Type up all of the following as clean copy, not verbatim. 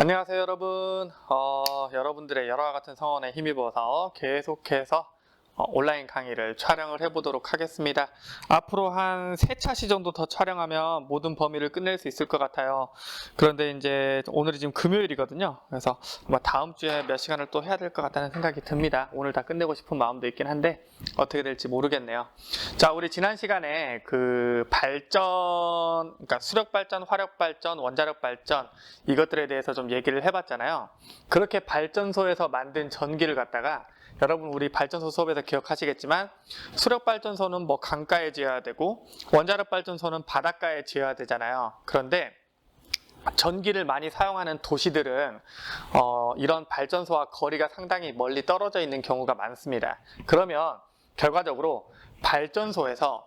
안녕하세요 여러분. 여러분들의 열화와 같은 성원에 힘입어서 계속해서 온라인 강의를 촬영을 해보도록 하겠습니다. 앞으로 한 3차시 정도 더 촬영하면 모든 범위를 끝낼 수 있을 것 같아요. 그런데 이제 오늘이 지금 금요일이거든요. 그래서 아마 다음 주에 몇 시간을 또 해야 될 것 같다는 생각이 듭니다. 오늘 다 끝내고 싶은 마음도 있긴 한데 어떻게 될지 모르겠네요. 자, 우리 지난 시간에 그 발전, 그러니까 수력 발전, 화력 발전, 원자력 발전 이것들에 대해서 좀 얘기를 해봤잖아요. 그렇게 발전소에서 만든 전기를 갖다가 여러분 우리 발전소 수업에서 기억하시겠지만 수력 발전소는 뭐 강가에 지어야 되고 원자력 발전소는 바닷가에 지어야 되잖아요. 그런데 전기를 많이 사용하는 도시들은 이런 발전소와 거리가 상당히 멀리 떨어져 있는 경우가 많습니다. 그러면 결과적으로 발전소에서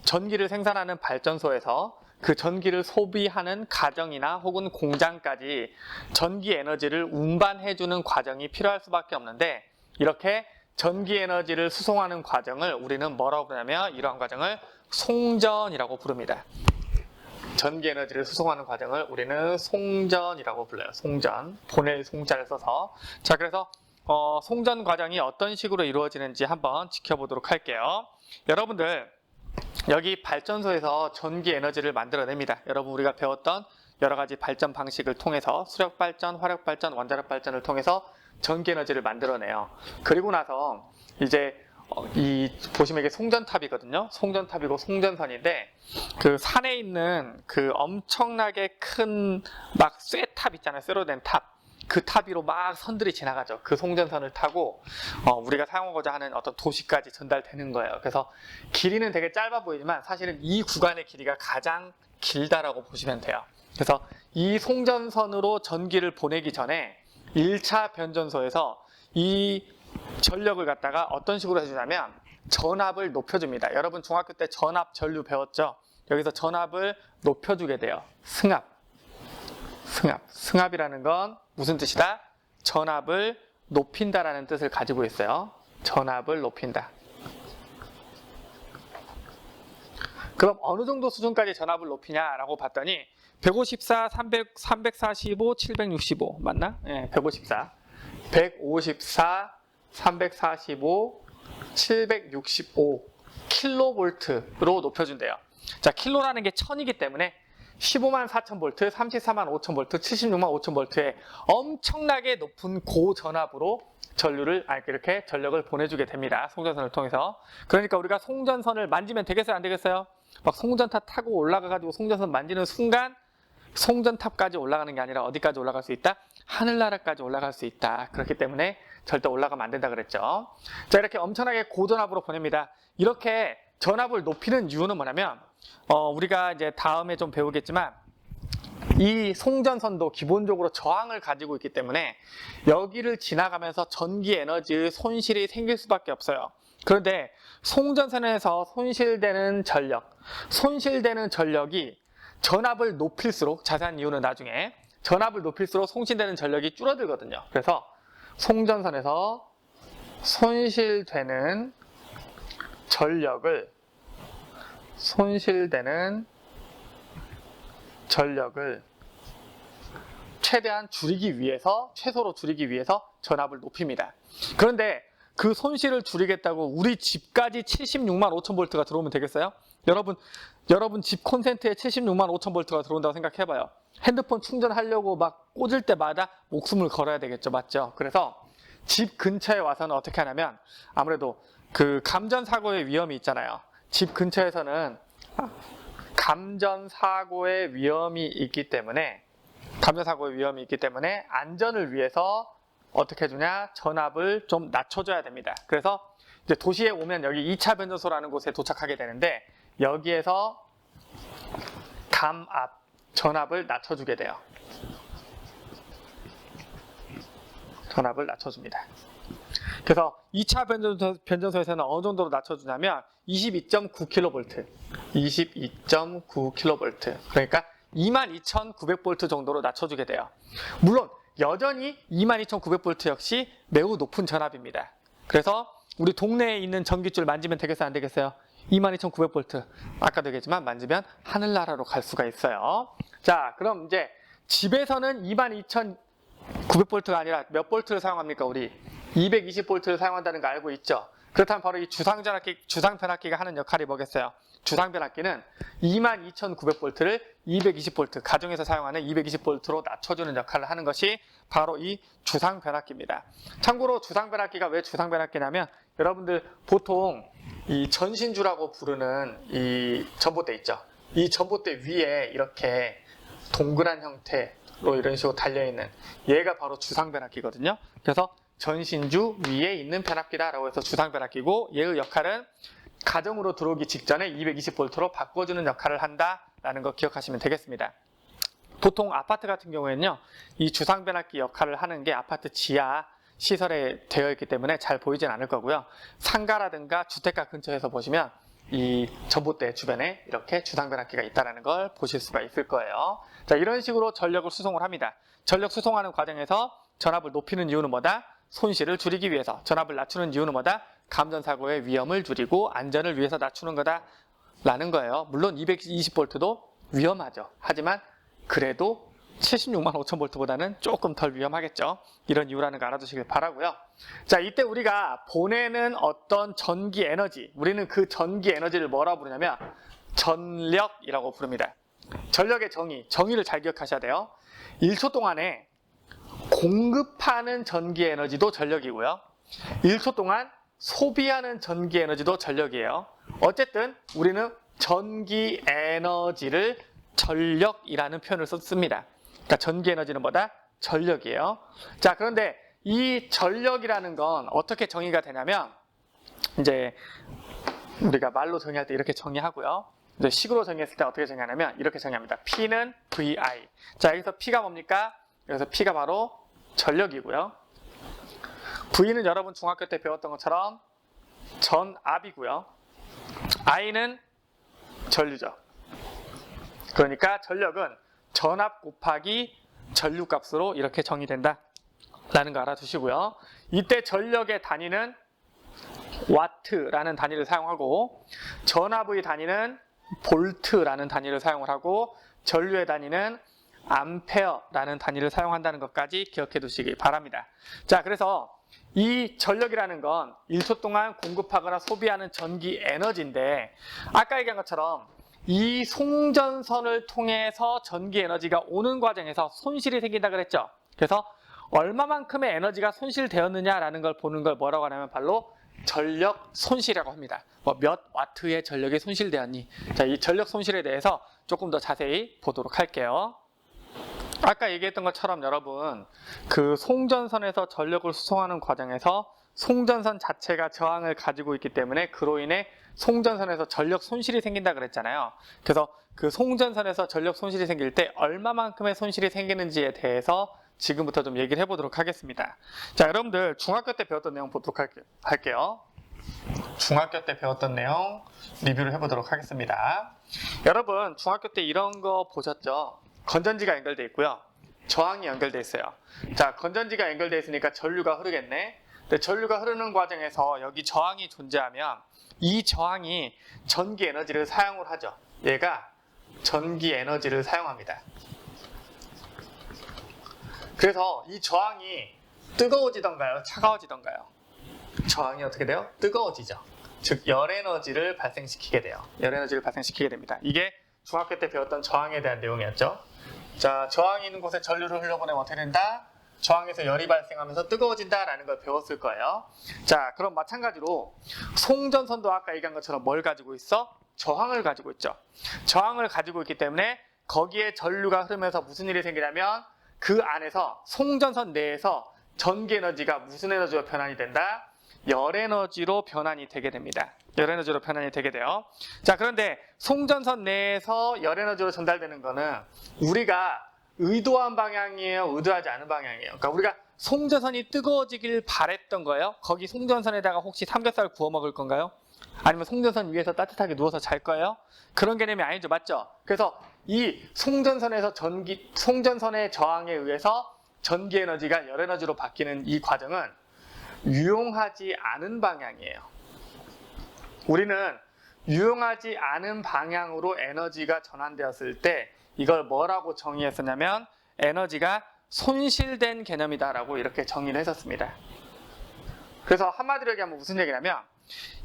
전기를 생산하는 발전소에서 그 전기를 소비하는 가정이나 혹은 공장까지 전기 에너지를 운반해주는 과정이 필요할 수밖에 없는데 이렇게 전기 에너지를 수송하는 과정을 우리는 뭐라고 부르냐면 이러한 과정을 송전이라고 부릅니다. 전기 에너지를 수송하는 과정을 우리는 송전이라고 불러요. 송전. 보낼 송자를 써서. 자, 그래서 송전 과정이 어떤 식으로 이루어지는지 한번 지켜보도록 할게요. 여러분들 여기 발전소에서 전기 에너지를 만들어냅니다. 여러분 우리가 배웠던 여러 가지 발전 방식을 통해서 수력 발전, 화력 발전, 원자력 발전을 통해서 전기 에너지를 만들어내요. 그리고 나서 이제 이 보시면 이게 송전탑이거든요. 송전탑이고 송전선인데 그 산에 있는 그 엄청나게 큰 막 쇠탑 있잖아요. 쇠로 된 탑. 그 탑 위로 막 선들이 지나가죠. 그 송전선을 타고 우리가 사용하고자 하는 어떤 도시까지 전달되는 거예요. 그래서 길이는 되게 짧아 보이지만 사실은 이 구간의 길이가 가장 길다라고 보시면 돼요. 그래서 이 송전선으로 전기를 보내기 전에 1차 변전소에서 이 전력을 갖다가 어떤 식으로 해주냐면 전압을 높여줍니다. 여러분 중학교 때 전압 전류 배웠죠? 여기서 전압을 높여주게 돼요. 승합이라는 건 무슨 뜻이다? 전압을 높인다라는 뜻을 가지고 있어요. 전압을 높인다. 그럼 어느 정도 수준까지 전압을 높이냐라고 봤더니 154, 345, 765 맞나? 네, 154, 345, 765 킬로볼트로 높여준대요. 자, 킬로라는 게 1000이기 때문에 15만 4천 볼트, 34만 5천 볼트, 76만 5천 볼트의 엄청나게 높은 고전압으로 이렇게 전력을 보내주게 됩니다. 송전선을 통해서. 그러니까 우리가 송전선을 만지면 되겠어요? 안 되겠어요? 막 송전탑 타고 올라가가지고 송전선 만지는 순간 송전탑까지 올라가는 게 아니라 어디까지 올라갈 수 있다? 하늘나라까지 올라갈 수 있다. 그렇기 때문에 절대 올라가면 안 된다 그랬죠. 자, 이렇게 엄청나게 고전압으로 보냅니다. 이렇게 전압을 높이는 이유는 뭐냐면 우리가 이제 다음에 좀 배우겠지만 이 송전선도 기본적으로 저항을 가지고 있기 때문에 여기를 지나가면서 전기 에너지의 손실이 생길 수밖에 없어요. 그런데 송전선에서 손실되는 전력이 전압을 높일수록, 자세한 이유는 나중에, 전압을 높일수록 손실되는 전력이 줄어들거든요. 그래서 송전선에서 손실되는 전력을 최대한 최소로 줄이기 위해서 전압을 높입니다. 그런데 그 손실을 줄이겠다고 우리 집까지 76만 5천 볼트가 들어오면 되겠어요? 여러분 집 콘센트에 76만 5천 볼트가 들어온다고 생각해봐요. 핸드폰 충전하려고 막 꽂을 때마다 목숨을 걸어야 되겠죠. 맞죠? 그래서 집 근처에 와서는 어떻게 하냐면 아무래도 그 감전사고의 위험이 있잖아요. 집 근처에서는 감전사고의 위험이 있기 때문에 안전을 위해서 어떻게 해주냐? 전압을 좀 낮춰줘야 됩니다. 그래서 이제 도시에 오면 여기 2차 변전소라는 곳에 도착하게 되는데 여기에서 전압을 낮춰주게 돼요. 전압을 낮춰줍니다. 그래서 2차 변전소에서는 어느 정도로 낮춰주냐면 22.9kV, 그러니까 22,900V 정도로 낮춰주게 돼요. 물론 여전히 22,900V 역시 매우 높은 전압입니다. 그래서 우리 동네에 있는 전기줄 만지면 되겠어요? 안 되겠어요? 22,900V. 아까도 얘기했지만 만지면 하늘나라로 갈 수가 있어요. 자, 그럼 이제 집에서는 900V가 아니라 몇 볼트를 사용합니까? 우리 220V를 사용한다는 거 알고 있죠? 그렇다면 바로 이 주상변압기가 하는 역할이 뭐겠어요? 주상변압기는 22,900V를 220V, 가정에서 사용하는 220V로 낮춰주는 역할을 하는 것이 바로 이 주상변압기입니다. 참고로 주상변압기가 왜 주상변압기냐면 여러분들 보통 이 전신주라고 부르는 이 전봇대 있죠? 이 전봇대 위에 이렇게 동그란 형태로 이런 식으로 달려있는 얘가 바로 주상변압기거든요. 그래서 전신주 위에 있는 변압기다라고 해서 주상변압기고 얘의 역할은 가정으로 들어오기 직전에 220V로 바꿔주는 역할을 한다라는 거 기억하시면 되겠습니다. 보통 아파트 같은 경우에는요, 이 주상변압기 역할을 하는 게 아파트 지하 시설에 되어 있기 때문에 잘 보이진 않을 거고요. 상가라든가 주택가 근처에서 보시면 이 전봇대 주변에 이렇게 주상변압기가 있다는 걸 보실 수가 있을 거예요. 자, 이런 식으로 전력을 수송을 합니다. 전력 수송하는 과정에서 전압을 높이는 이유는 뭐다? 손실을 줄이기 위해서. 전압을 낮추는 이유는 뭐다? 감전사고의 위험을 줄이고 안전을 위해서 낮추는 거다라는 거예요. 물론 220V도 위험하죠. 하지만 그래도 76만 5,000V보다는 조금 덜 위험하겠죠. 이런 이유라는 거 알아두시길 바라고요. 자, 이때 우리가 보내는 어떤 전기 에너지, 우리는 그 전기 에너지를 뭐라고 부르냐면 전력이라고 부릅니다. 전력의 정의를 잘 기억하셔야 돼요. 1초 동안에 공급하는 전기 에너지도 전력이고요. 1초 동안 소비하는 전기 에너지도 전력이에요. 어쨌든 우리는 전기 에너지를 전력이라는 표현을 씁니다. 그러니까 전기 에너지는 뭐다? 전력이에요. 자, 그런데 이 전력이라는 건 어떻게 정의가 되냐면 이제 우리가 말로 정의할 때 이렇게 정의하고요. 이제 식으로 정의했을 때 어떻게 정의하냐면 이렇게 정의합니다. P는 VI. 자, 여기서 P가 뭡니까? 여기서 P가 바로 전력이고요. V는 여러분 중학교 때 배웠던 것처럼 전압이고요. I는 전류죠. 그러니까 전력은 전압 곱하기 전류값으로 이렇게 정의된다 라는 거 알아두시고요. 이때 전력의 단위는 와트라는 단위를 사용하고 전압의 단위는 볼트라는 단위를 사용을 하고 전류의 단위는 암페어라는 단위를 사용한다는 것까지 기억해 두시기 바랍니다. 자, 그래서 이 전력이라는 건 1초 동안 공급하거나 소비하는 전기 에너지인데 아까 얘기한 것처럼 이 송전선을 통해서 전기 에너지가 오는 과정에서 손실이 생긴다 그랬죠. 그래서 얼마만큼의 에너지가 손실되었느냐라는 걸 보는 걸 뭐라고 하냐면 바로 전력 손실이라고 합니다. 몇 와트의 전력이 손실되었니? 자, 이 전력 손실에 대해서 조금 더 자세히 보도록 할게요. 아까 얘기했던 것처럼 여러분 그 송전선에서 전력을 수송하는 과정에서 송전선 자체가 저항을 가지고 있기 때문에 그로 인해 송전선에서 전력 손실이 생긴다 그랬잖아요. 그래서 그 송전선에서 전력 손실이 생길 때 얼마만큼의 손실이 생기는지에 대해서 지금부터 좀 얘기를 해보도록 하겠습니다. 자, 여러분들 중학교 때 배웠던 내용 보도록 할게요. 중학교 때 배웠던 내용 리뷰를 해보도록 하겠습니다. 여러분 중학교 때 이런 거 보셨죠? 건전지가 연결되어 있고요. 저항이 연결되어 있어요. 자, 건전지가 연결되어 있으니까 전류가 흐르겠네. 근데 전류가 흐르는 과정에서 여기 저항이 존재하면 이 저항이 전기 에너지를 사용을 하죠. 얘가 전기 에너지를 사용합니다. 그래서 이 저항이 뜨거워지던가요? 차가워지던가요? 저항이 어떻게 돼요? 뜨거워지죠. 즉 열에너지를 발생시키게 돼요. 열에너지를 발생시키게 됩니다. 이게 중학교 때 배웠던 저항에 대한 내용이었죠. 자, 저항이 있는 곳에 전류를 흘려보내면 어떻게 된다? 저항에서 열이 발생하면서 뜨거워진다라는 걸 배웠을 거예요. 자, 그럼 마찬가지로 송전선도 아까 얘기한 것처럼 뭘 가지고 있어? 저항을 가지고 있죠. 저항을 가지고 있기 때문에 거기에 전류가 흐르면서 무슨 일이 생기냐면 그 안에서 송전선 내에서 전기 에너지가 무슨 에너지로 변환이 된다? 열에너지로 변환이 되게 됩니다. 열에너지로 변환이 되게 돼요. 자, 그런데 송전선 내에서 열에너지로 전달되는 거는 우리가 의도한 방향이에요? 의도하지 않은 방향이에요? 그러니까 우리가 송전선이 뜨거워지길 바랬던 거예요? 거기 송전선에다가 혹시 삼겹살 구워 먹을 건가요? 아니면 송전선 위에서 따뜻하게 누워서 잘 거예요? 그런 개념이 아니죠. 맞죠? 그래서 이 송전선에서 송전선의 저항에 의해서 전기 에너지가 열 에너지로 바뀌는 이 과정은 유용하지 않은 방향이에요. 우리는 유용하지 않은 방향으로 에너지가 전환되었을 때 이걸 뭐라고 정의했었냐면 에너지가 손실된 개념이다라고 이렇게 정의를 했었습니다. 그래서 한마디로 얘기하면 무슨 얘기냐면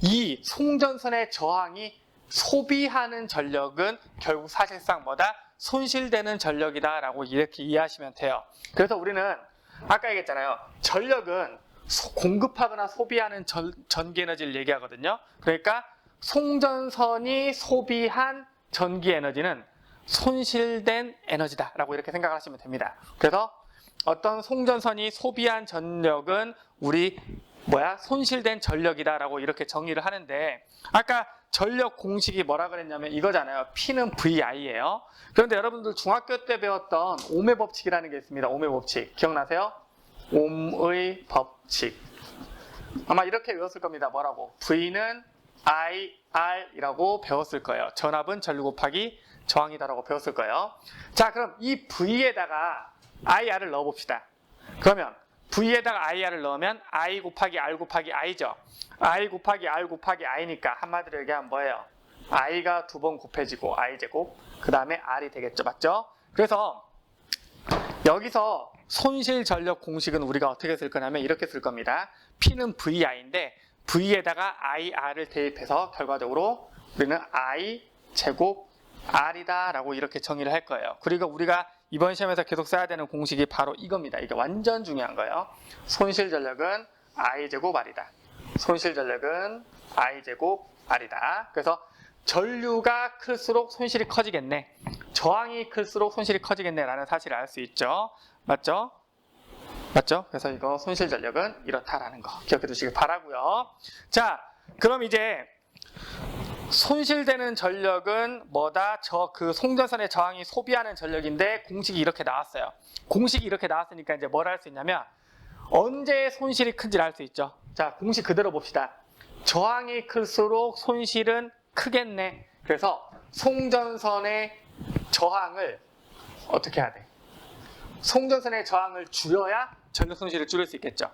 이 송전선의 저항이 소비하는 전력은 결국 사실상 뭐다? 손실되는 전력이다라고 이렇게 이해하시면 돼요. 그래서 우리는 아까 얘기했잖아요. 전력은 공급하거나 소비하는 전기에너지를 얘기하거든요. 그러니까 송전선이 소비한 전기에너지는 손실된 에너지다라고 이렇게 생각을 하시면 됩니다. 그래서 어떤 송전선이 소비한 전력은 우리 손실된 전력이다라고 이렇게 정의를 하는데 아까 전력 공식이 뭐라 그랬냐면 이거잖아요. P는 VI예요. 그런데 여러분들 중학교 때 배웠던 옴의 법칙이라는 게 있습니다. 옴의 법칙. 기억나세요? 옴의 법칙. 아마 이렇게 외웠을 겁니다. 뭐라고? V는 IR이라고 배웠을 거예요. 전압은 전류 곱하기 저항이다라고 배웠을 거예요. 자, 그럼 이 V에다가 IR을 넣어봅시다. 그러면 V에다가 IR을 넣으면 I 곱하기 R 곱하기 I죠. I 곱하기 R 곱하기 I니까 한마디로 얘기하면 뭐예요? I가 2번 곱해지고 I제곱, 그 다음에 R이 되겠죠. 맞죠? 그래서 여기서 손실 전력 공식은 우리가 어떻게 쓸 거냐면 이렇게 쓸 겁니다. P는 VI인데 V에다가 IR을 대입해서 결과적으로 우리는 I 제곱 R이다 라고 이렇게 정의를 할 거예요. 그리고 우리가 이번 시험에서 계속 써야 되는 공식이 바로 이겁니다. 이게 완전 중요한 거예요. 손실 전력은 I 제곱 R이다. 손실 전력은 I 제곱 R이다. 그래서 전류가 클수록 손실이 커지겠네. 저항이 클수록 손실이 커지겠네 라는 사실을 알 수 있죠. 맞죠? 맞죠? 그래서 이거 손실 전력은 이렇다라는 거 기억해 두시길 바라고요. 자, 그럼 이제 손실되는 전력은 뭐다? 그 송전선의 저항이 소비하는 전력인데 공식이 이렇게 나왔어요. 공식이 이렇게 나왔으니까 이제 뭘 할 수 있냐면 언제 손실이 큰지를 알 수 있죠. 자, 공식 그대로 봅시다. 저항이 클수록 손실은 크겠네. 그래서 송전선의 저항을 어떻게 해야 돼? 송전선의 저항을 줄여야 전력 손실을 줄일 수 있겠죠.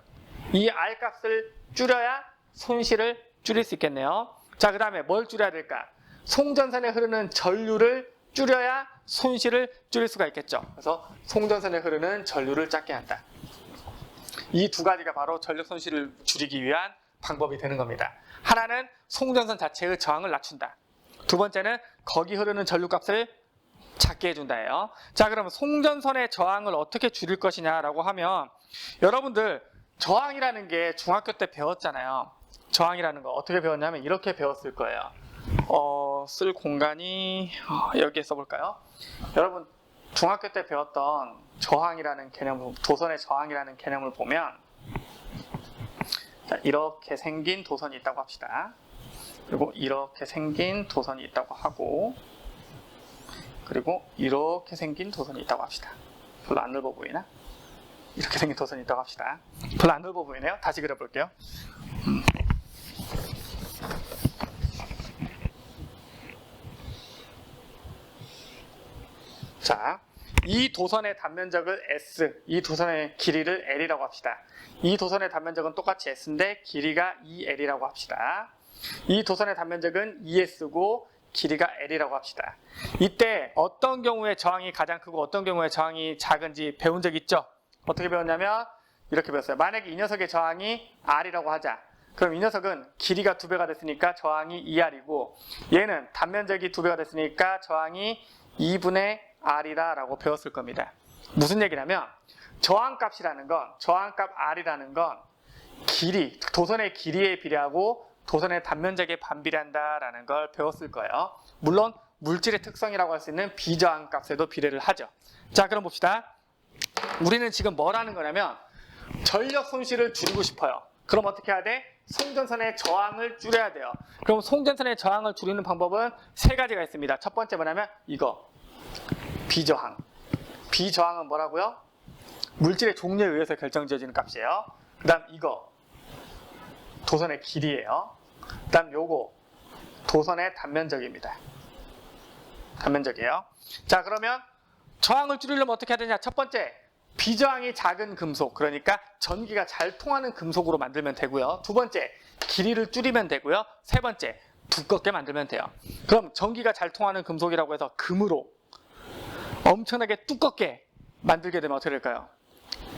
이 R 값을 줄여야 손실을 줄일 수 있겠네요. 자, 그 다음에 뭘 줄여야 될까? 송전선에 흐르는 전류를 줄여야 손실을 줄일 수가 있겠죠. 그래서 송전선에 흐르는 전류를 작게 한다. 이 두 가지가 바로 전력 손실을 줄이기 위한 방법이 되는 겁니다. 하나는 송전선 자체의 저항을 낮춘다. 두 번째는 거기 흐르는 전류값을 작게 해준다예요. 자, 그러면 송전선의 저항을 어떻게 줄일 것이냐라고 하면 여러분들 저항이라는 게 중학교 때 배웠잖아요. 저항이라는 거 어떻게 배웠냐면 이렇게 배웠을 거예요. 쓸 공간이 여기에 써볼까요? 여러분 중학교 때 배웠던 저항이라는 개념, 도선의 저항이라는 개념을 보면 자, 이렇게 생긴 도선이 있다고 합시다. 그리고 이렇게 생긴 도선이 있다고 하고 그리고 이렇게 생긴 도선이 있다고 합시다. 별로 안 넓어 보이나? 이렇게 생긴 도선이 있다고 합시다. 별로 안 넓어 보이네요. 다시 그려볼게요. 자, 이 도선의 단면적을 S, 이 도선의 길이를 L이라고 합시다. 이 도선의 단면적은 똑같이 S인데 길이가 2L이라고 합시다. 이 도선의 단면적은 2S고 길이가 L이라고 합시다. 이때 어떤 경우에 저항이 가장 크고 어떤 경우에 저항이 작은지 배운 적 있죠? 어떻게 배웠냐면 이렇게 배웠어요. 만약에 이 녀석의 저항이 R이라고 하자. 그럼 이 녀석은 길이가 2배가 됐으니까 저항이 2R이고 얘는 단면적이 2배가 됐으니까 저항이 2분의 R이다라고 배웠을 겁니다. 무슨 얘기냐면 저항값이라는 건 저항값 R이라는 건 길이, 도선의 길이에 비례하고 도선의 단면적에 반비례한다라는 걸 배웠을 거예요. 물론 물질의 특성이라고 할 수 있는 비저항값에도 비례를 하죠. 자, 그럼 봅시다. 우리는 지금 뭘 하는 거냐면 전력 손실을 줄이고 싶어요. 그럼 어떻게 해야 돼? 송전선의 저항을 줄여야 돼요. 그럼 송전선의 저항을 줄이는 방법은 세 가지가 있습니다. 첫 번째 뭐냐면 이거 비저항. 비저항은 뭐라고요? 물질의 종류에 의해서 결정지어지는 값이에요. 그 다음 이거 도선의 길이에요. 그 다음 요거 도선의 단면적입니다. 단면적이에요. 자, 그러면 저항을 줄이려면 어떻게 해야 되냐? 첫 번째, 비저항이 작은 금속, 그러니까 전기가 잘 통하는 금속으로 만들면 되고요. 두 번째, 길이를 줄이면 되고요. 세 번째, 두껍게 만들면 돼요. 그럼 전기가 잘 통하는 금속이라고 해서 금으로 엄청나게 두껍게 만들게 되면 어떻게 될까요?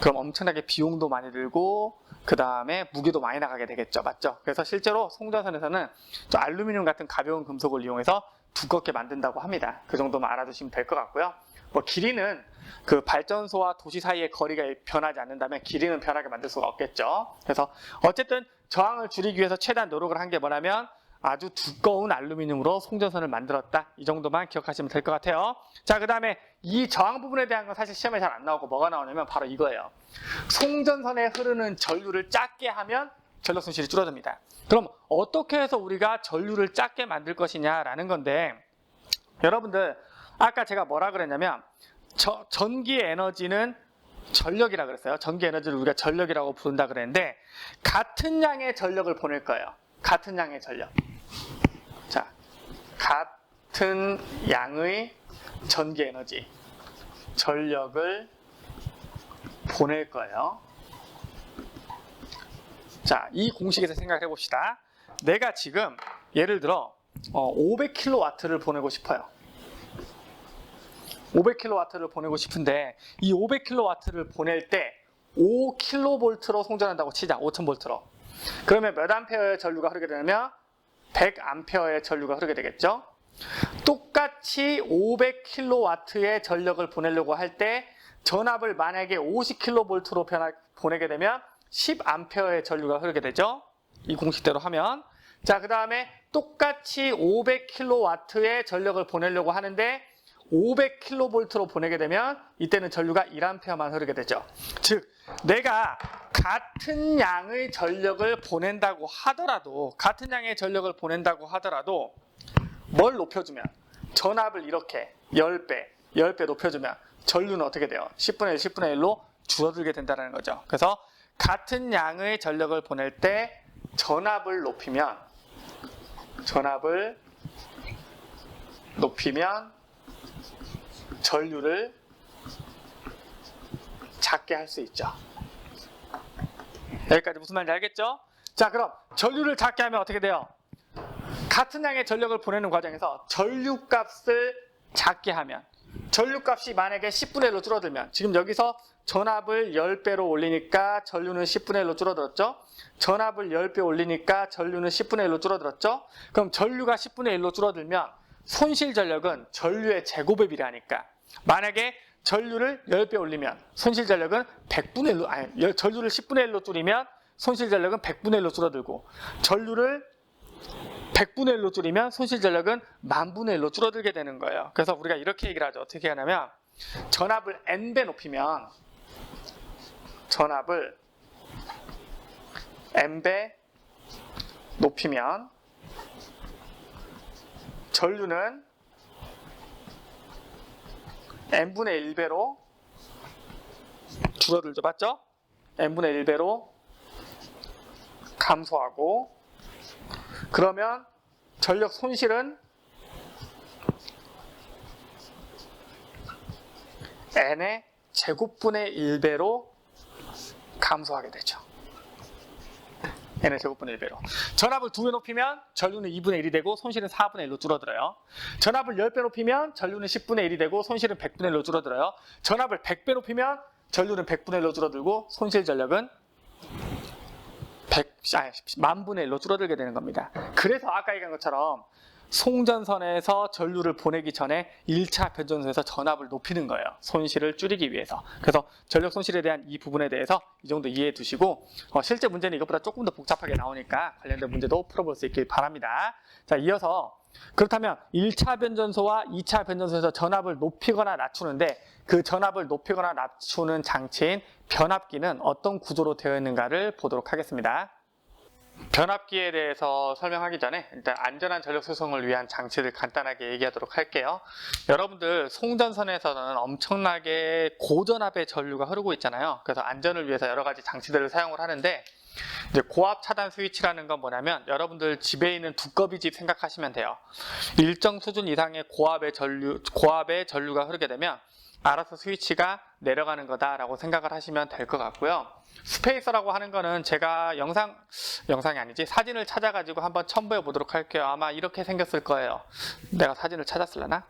그럼 엄청나게 비용도 많이 들고 그 다음에 무게도 많이 나가게 되겠죠. 맞죠? 그래서 실제로 송전선에서는 저 알루미늄 같은 가벼운 금속을 이용해서 두껍게 만든다고 합니다. 그 정도만 알아두시면 될 것 같고요. 뭐 길이는 그 발전소와 도시 사이의 거리가 변하지 않는다면 길이는 변하게 만들 수가 없겠죠. 그래서 어쨌든 저항을 줄이기 위해서 최대한 노력을 한 게 뭐냐면 아주 두꺼운 알루미늄으로 송전선을 만들었다. 이 정도만 기억하시면 될 것 같아요. 자, 그 다음에 이 저항 부분에 대한 건 사실 시험에 잘 안 나오고 뭐가 나오냐면 바로 이거예요. 송전선에 흐르는 전류를 작게 하면 전력 손실이 줄어듭니다. 그럼 어떻게 해서 우리가 전류를 작게 만들 것이냐라는 건데, 여러분들 아까 제가 뭐라 그랬냐면 전기의 에너지는 전력이라 그랬어요. 전기 에너지를 우리가 전력이라고 부른다 그랬는데 같은 양의 전력을 보낼 거예요. 같은 양의 전력. 자, 같은 양의 전기 에너지, 전력을 보낼 거예요. 자, 이 공식에서 생각을 해봅시다. 내가 지금 예를 들어 500kW를 보내고 싶어요. 500kW를 보내고 싶은데 이 500kW를 보낼 때 5kV로 송전한다고 치자. 5000V로. 그러면 몇 암페어의 전류가 흐르게 되냐면 100암페어의 전류가 흐르게 되겠죠. 똑같이 500kW의 전력을 보내려고 할 때 전압을 만약에 50kV로 보내게 되면 10암페어의 전류가 흐르게 되죠. 이 공식대로 하면. 자, 그 다음에 똑같이 500kW의 전력을 보내려고 하는데 500kV로 보내게 되면 이때는 전류가 1A만 흐르게 되죠. 즉 내가 같은 양의 전력을 보낸다고 하더라도 뭘 높여주면 전압을 이렇게 10배 높여주면 전류는 어떻게 돼요? 10분의 1, 10분의 1로 줄어들게 된다는 거죠. 그래서 같은 양의 전력을 보낼 때 전압을 높이면 전류를 작게 할 수 있죠. 여기까지 무슨 말인지 알겠죠? 자, 그럼 전류를 작게 하면 어떻게 돼요? 같은 양의 전력을 보내는 과정에서 전류값을 작게 하면 전류값이 만약에 10분의 1로 줄어들면 지금 여기서 전압을 10배로 올리니까 전류는 10분의 1로 줄어들었죠? 전압을 10배 올리니까 전류는 10분의 1로 줄어들었죠? 그럼 전류가 10분의 1로 줄어들면 손실 전력은 전류의 제곱에 비례하니까 만약에 전류를 10배 올리면 손실 전력은 100분의 1로, 아니, 전류를 10분의 1로 줄이면 손실 전력은 100분의 1로 줄어들고 전류를 100분의 1로 줄이면 손실 전력은 10,000분의 1로 줄어들게 되는 거예요. 그래서 우리가 이렇게 얘기를 하죠. 어떻게 하냐면 전압을 n배 높이면 전류는 n분의 1배로 줄어들죠. 맞죠? n분의 1배로 감소하고 그러면 전력 손실은 n의 제곱분의 1배로 감소하게 되죠. n의 제곱분의 1배로. 전압을 2배 높이면 전류는 2분의 1이 되고 손실은 4분의 1로 줄어들어요. 전압을 10배 높이면 전류는 10분의 1이 되고 손실은 100분의 1로 줄어들어요. 전압을 100배 높이면 전류는 100분의 1로 줄어들고 손실 전력은 10,000분의 1로 줄어들게 되는 겁니다. 그래서 아까 얘기한 것처럼 송전선에서 전류를 보내기 전에 1차 변전소에서 전압을 높이는 거예요. 손실을 줄이기 위해서. 그래서 전력 손실에 대한 이 부분에 대해서 이 정도 이해해 두시고 실제 문제는 이것보다 조금 더 복잡하게 나오니까 관련된 문제도 풀어볼 수 있길 바랍니다. 자, 이어서 그렇다면 1차 변전소와 2차 변전소에서 전압을 높이거나 낮추는데 그 전압을 높이거나 낮추는 장치인 변압기는 어떤 구조로 되어 있는가를 보도록 하겠습니다. 변압기에 대해서 설명하기 전에 일단 안전한 전력 수송을 위한 장치를 간단하게 얘기하도록 할게요. 여러분들 송전선에서는 엄청나게 고전압의 전류가 흐르고 있잖아요. 그래서 안전을 위해서 여러 가지 장치들을 사용을 하는데 이제 고압 차단 스위치라는 건 뭐냐면 여러분들 집에 있는 두꺼비 집 생각하시면 돼요. 일정 수준 이상의 고압의 전류가 흐르게 되면 알아서 스위치가 내려가는 거다라고 생각을 하시면 될 것 같고요. 스페이서라고 하는 거는 제가 영상이 아니지 사진을 찾아가지고 한번 첨부해 보도록 할게요. 아마 이렇게 생겼을 거예요. 내가 사진을 찾았을라나?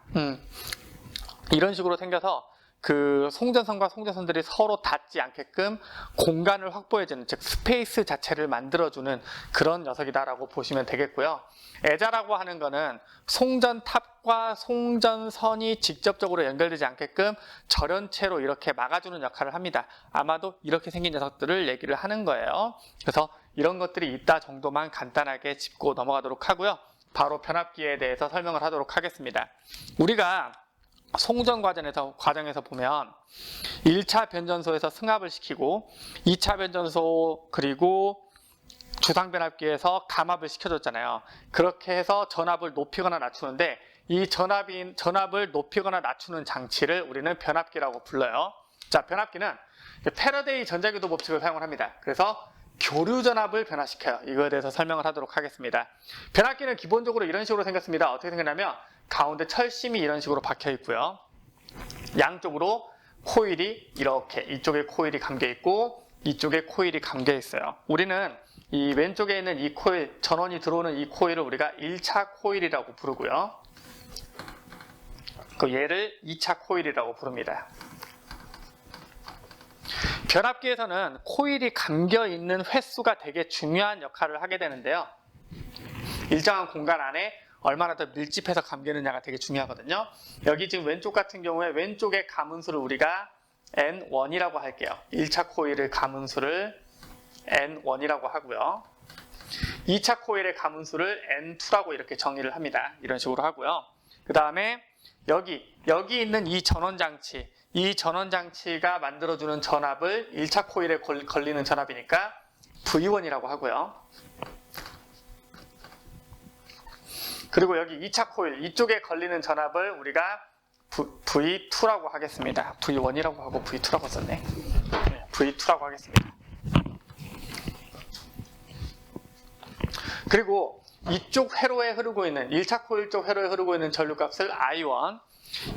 이런 식으로 생겨서 그 송전선과 송전선들이 서로 닿지 않게끔 공간을 확보해주는, 즉 스페이스 자체를 만들어주는 그런 녀석이다라고 보시면 되겠고요. 애자라고 하는 거는 송전탑과 송전선이 직접적으로 연결되지 않게끔 절연체로 이렇게 막아주는 역할을 합니다. 아마도 이렇게 생긴 녀석들을 얘기를 하는 거예요. 그래서 이런 것들이 있다 정도만 간단하게 짚고 넘어가도록 하고요. 바로 변압기에 대해서 설명을 하도록 하겠습니다. 우리가 송전 과정에서 보면 1차 변전소에서 승합을 시키고 2차 변전소 그리고 주상변압기에서 감압을 시켜줬잖아요. 그렇게 해서 전압을 높이거나 낮추는데 이 전압을 높이거나 낮추는 장치를 우리는 변압기라고 불러요. 자, 변압기는 패러데이 전자교도 법칙을 사용을 합니다. 그래서 교류 전압을 변화시켜요. 이거에 대해서 설명을 하도록 하겠습니다. 변압기는 기본적으로 이런 식으로 생겼습니다. 어떻게 생겼냐면 가운데 철심이 이런 식으로 박혀 있고요. 양쪽으로 코일이 이렇게, 이쪽에 코일이 감겨 있고 이쪽에 코일이 감겨 있어요. 우리는 이 왼쪽에 있는 이 코일, 전원이 들어오는 이 코일을 우리가 1차 코일이라고 부르고요. 그 얘를 2차 코일이라고 부릅니다. 변압기에서는 코일이 감겨 있는 횟수가 되게 중요한 역할을 하게 되는데요. 일정한 공간 안에 얼마나 더 밀집해서 감기느냐가 되게 중요하거든요. 여기 지금 왼쪽 같은 경우에 왼쪽의 감은수를 우리가 N1이라고 할게요. 1차 코일의 감은수를 N1이라고 하고요. 2차 코일의 감은수를 N2라고 이렇게 정의를 합니다. 이런 식으로 하고요. 그 다음에 여기 있는 이 전원장치, 이 전원장치가 만들어주는 전압을 1차 코일에 걸리는 전압이니까 V1이라고 하고요. 그리고 여기 2차 코일, 이쪽에 걸리는 전압을 우리가 V2라고 하겠습니다. V1이라고 하고 V2라고 썼네. V2라고 하겠습니다. 그리고 이쪽 회로에 흐르고 있는 1차 코일 쪽 회로에 흐르고 있는 전류값을 I1,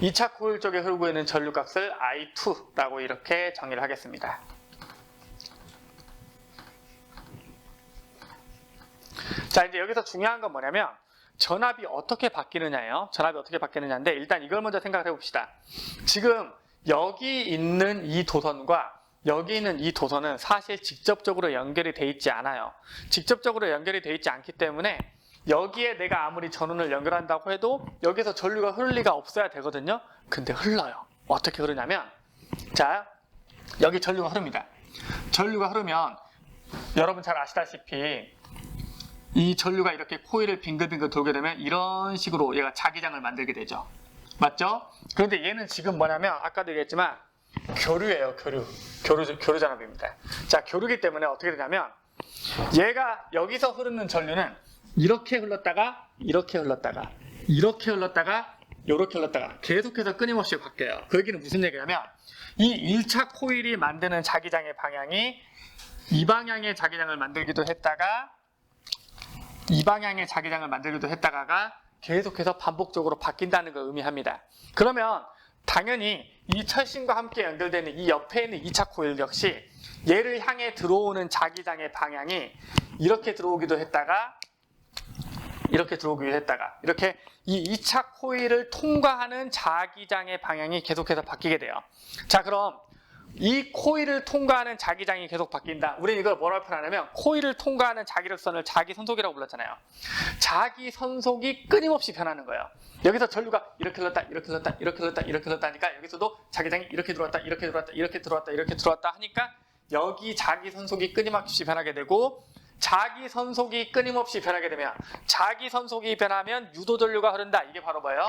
2차 코일 쪽에 흐르고 있는 전류값을 I2라고 이렇게 정의를 하겠습니다. 자, 이제 여기서 중요한 건 뭐냐면 전압이 어떻게 바뀌느냐예요. 전압이 어떻게 바뀌느냐인데 일단 이걸 먼저 생각을 해봅시다. 지금 여기 있는 이 도선과 여기 있는 이 도선은 사실 직접적으로 연결이 돼 있지 않아요. 직접적으로 연결이 돼 있지 않기 때문에 여기에 내가 아무리 전원을 연결한다고 해도 여기서 전류가 흐를 리가 없어야 되거든요. 근데 흘러요. 어떻게 흐르냐면, 자, 여기 전류가 흐릅니다. 전류가 흐르면 여러분 잘 아시다시피 이 전류가 이렇게 코일을 빙글빙글 돌게 되면 이런 식으로 얘가 자기장을 만들게 되죠. 맞죠? 그런데 얘는 지금 뭐냐면 아까도 얘기했지만 교류예요. 교류 전압입니다. 자, 교류기 때문에 어떻게 되냐면 얘가 여기서 흐르는 전류는 이렇게 흘렀다가 이렇게 흘렀다가 이렇게 흘렀다가 이렇게 흘렀다가 계속해서 끊임없이 바뀌어요. 그 얘기는 무슨 얘기냐면 이 1차 코일이 만드는 자기장의 방향이 이 방향의 자기장을 만들기도 했다가 이 방향의 자기장을 만들기도 했다가가 계속해서 반복적으로 바뀐다는 걸 의미합니다. 그러면 당연히 이 철심과 함께 연결되는 이 옆에 있는 2차 코일 역시 얘를 향해 들어오는 자기장의 방향이 이렇게 들어오기도 했다가 이렇게 들어오기도 했다가 이렇게 이 2차 코일을 통과하는 자기장의 방향이 계속해서 바뀌게 돼요. 자, 그럼 이 코일을 통과하는 자기장이 계속 바뀐다. 우리는 이걸 뭐라고 표현하냐면 코일을 통과하는 자기력선을 자기선속이라고 불렀잖아요. 자기선속이 끊임없이 변하는 거예요. 여기서 전류가 이렇게 흘렀다, 이렇게 흘렀다, 이렇게 흘렀다, 이렇게 흘렀다 하니까 여기서도 자기장이 이렇게 들어왔다, 이렇게 들어왔다, 이렇게 들어왔다, 이렇게 들어왔다 하니까 여기 자기선속이 끊임없이 변하게 되고 자기선속이 끊임없이 변하게 되면 자기선속이 변하면 유도전류가 흐른다. 이게 바로 뭐예요?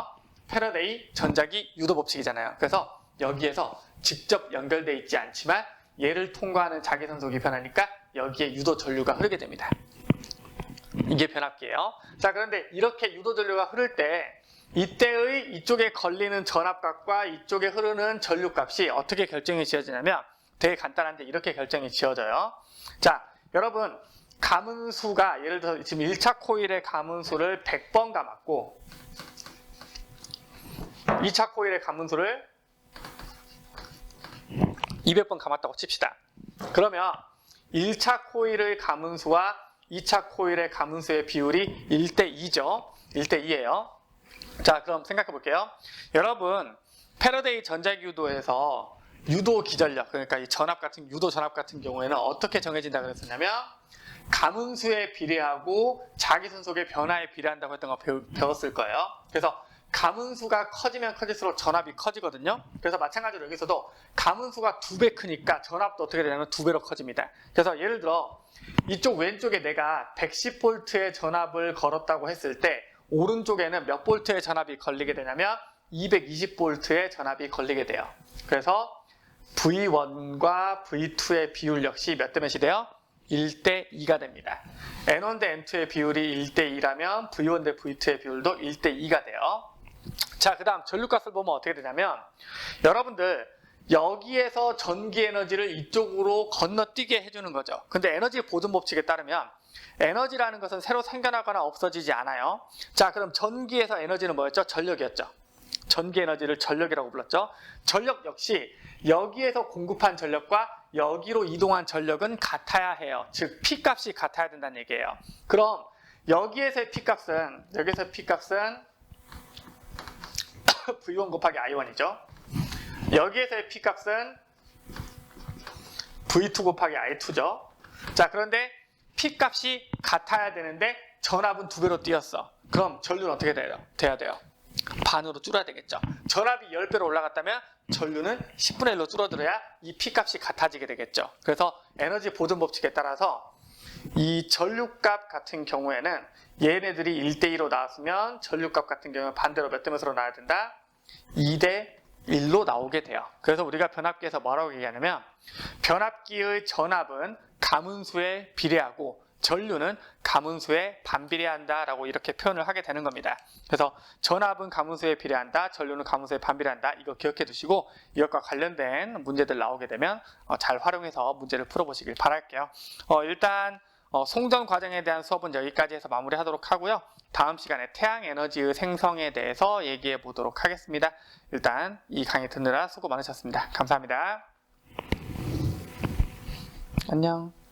패러데이 전자기 유도 법칙이잖아요. 그래서 여기에서 직접 연결되어 있지 않지만 얘를 통과하는 자기선속이 변하니까 여기에 유도전류가 흐르게 됩니다. 이게 변압기예요. 자, 그런데 이렇게 유도전류가 흐를 때 이때의 이쪽에 걸리는 전압값과 이쪽에 흐르는 전류값이 어떻게 결정이 지어지냐면 되게 간단한데 이렇게 결정이 지어져요. 자, 여러분 감은수가 예를 들어 지금 1차 코일의 감은수를 100번 감았고 2차 코일의 감은수를 200번 감았다고 칩시다. 그러면 1차 코일의 감은수와 2차 코일의 감은수의 비율이 1대2죠. 1대2예요. 자, 그럼 생각해 볼게요. 여러분 패러데이 전자기유도에서 유도 기전력, 그러니까 이 전압 같은 유도 전압 같은 경우에는 어떻게 정해진다 그랬었냐면 가문수에 비례하고 자기순속의 변화에 비례한다고 했던 거 배웠을 거예요. 그래서 가문수가 커지면 커질수록 전압이 커지거든요. 그래서 마찬가지로 여기서도 가문수가 2배 크니까 전압도 어떻게 되냐면 2배로 커집니다. 그래서 예를 들어 이쪽 왼쪽에 내가 110V의 전압을 걸었다고 했을 때 오른쪽에는 몇 볼트의 전압이 걸리게 되냐면 220V의 전압이 걸리게 돼요. 그래서 V1과 V2의 비율 역시 몇 대 몇이 돼요? 1대 2가 됩니다. N1 대 N2의 비율이 1대 2라면 V1 대 V2의 비율도 1대 2가 돼요. 자, 그 다음 전류값을 보면 어떻게 되냐면 여러분들 여기에서 전기 에너지를 이쪽으로 건너뛰게 해주는 거죠. 근데 에너지 보존 법칙에 따르면 에너지라는 것은 새로 생겨나거나 없어지지 않아요. 자, 그럼 전기에서 에너지는 뭐였죠? 전력이었죠. 전기 에너지를 전력이라고 불렀죠. 전력 역시 여기에서 공급한 전력과 여기로 이동한 전력은 같아야 해요. 즉 P값이 같아야 된다는 얘기예요. 그럼 여기에서의 P값은 V1 곱하기 I1이죠. 여기에서의 P값은 V2 곱하기 I2죠. 자, 그런데 P값이 같아야 되는데 전압은 2배로 뛰었어. 그럼 전류는 어떻게 돼야 돼요? 반으로 줄어야 되겠죠. 전압이 10배로 올라갔다면 전류는 10분의 1로 줄어들어야 이 P값이 같아지게 되겠죠. 그래서 에너지 보존 법칙에 따라서 이 전류값 같은 경우에는 얘네들이 1대2로 나왔으면 전류값 같은 경우는 반대로 몇 대 몇으로 나와야 된다? 2대 1로 나오게 돼요. 그래서 우리가 변압기에서 뭐라고 얘기하냐면 변압기의 전압은 가문수에 비례하고 전류는 가문수에 반비례한다 라고 이렇게 표현을 하게 되는 겁니다. 그래서 전압은 가문수에 비례한다, 전류는 가문수에 반비례한다, 이거 기억해 두시고 이것과 관련된 문제들 나오게 되면 잘 활용해서 문제를 풀어보시길 바랄게요. 일단 송전 과정에 대한 수업은 여기까지 해서 마무리하도록 하고요. 다음 시간에 태양에너지의 생성에 대해서 얘기해 보도록 하겠습니다. 일단 이 강의 듣느라 수고 많으셨습니다. 감사합니다. 안녕.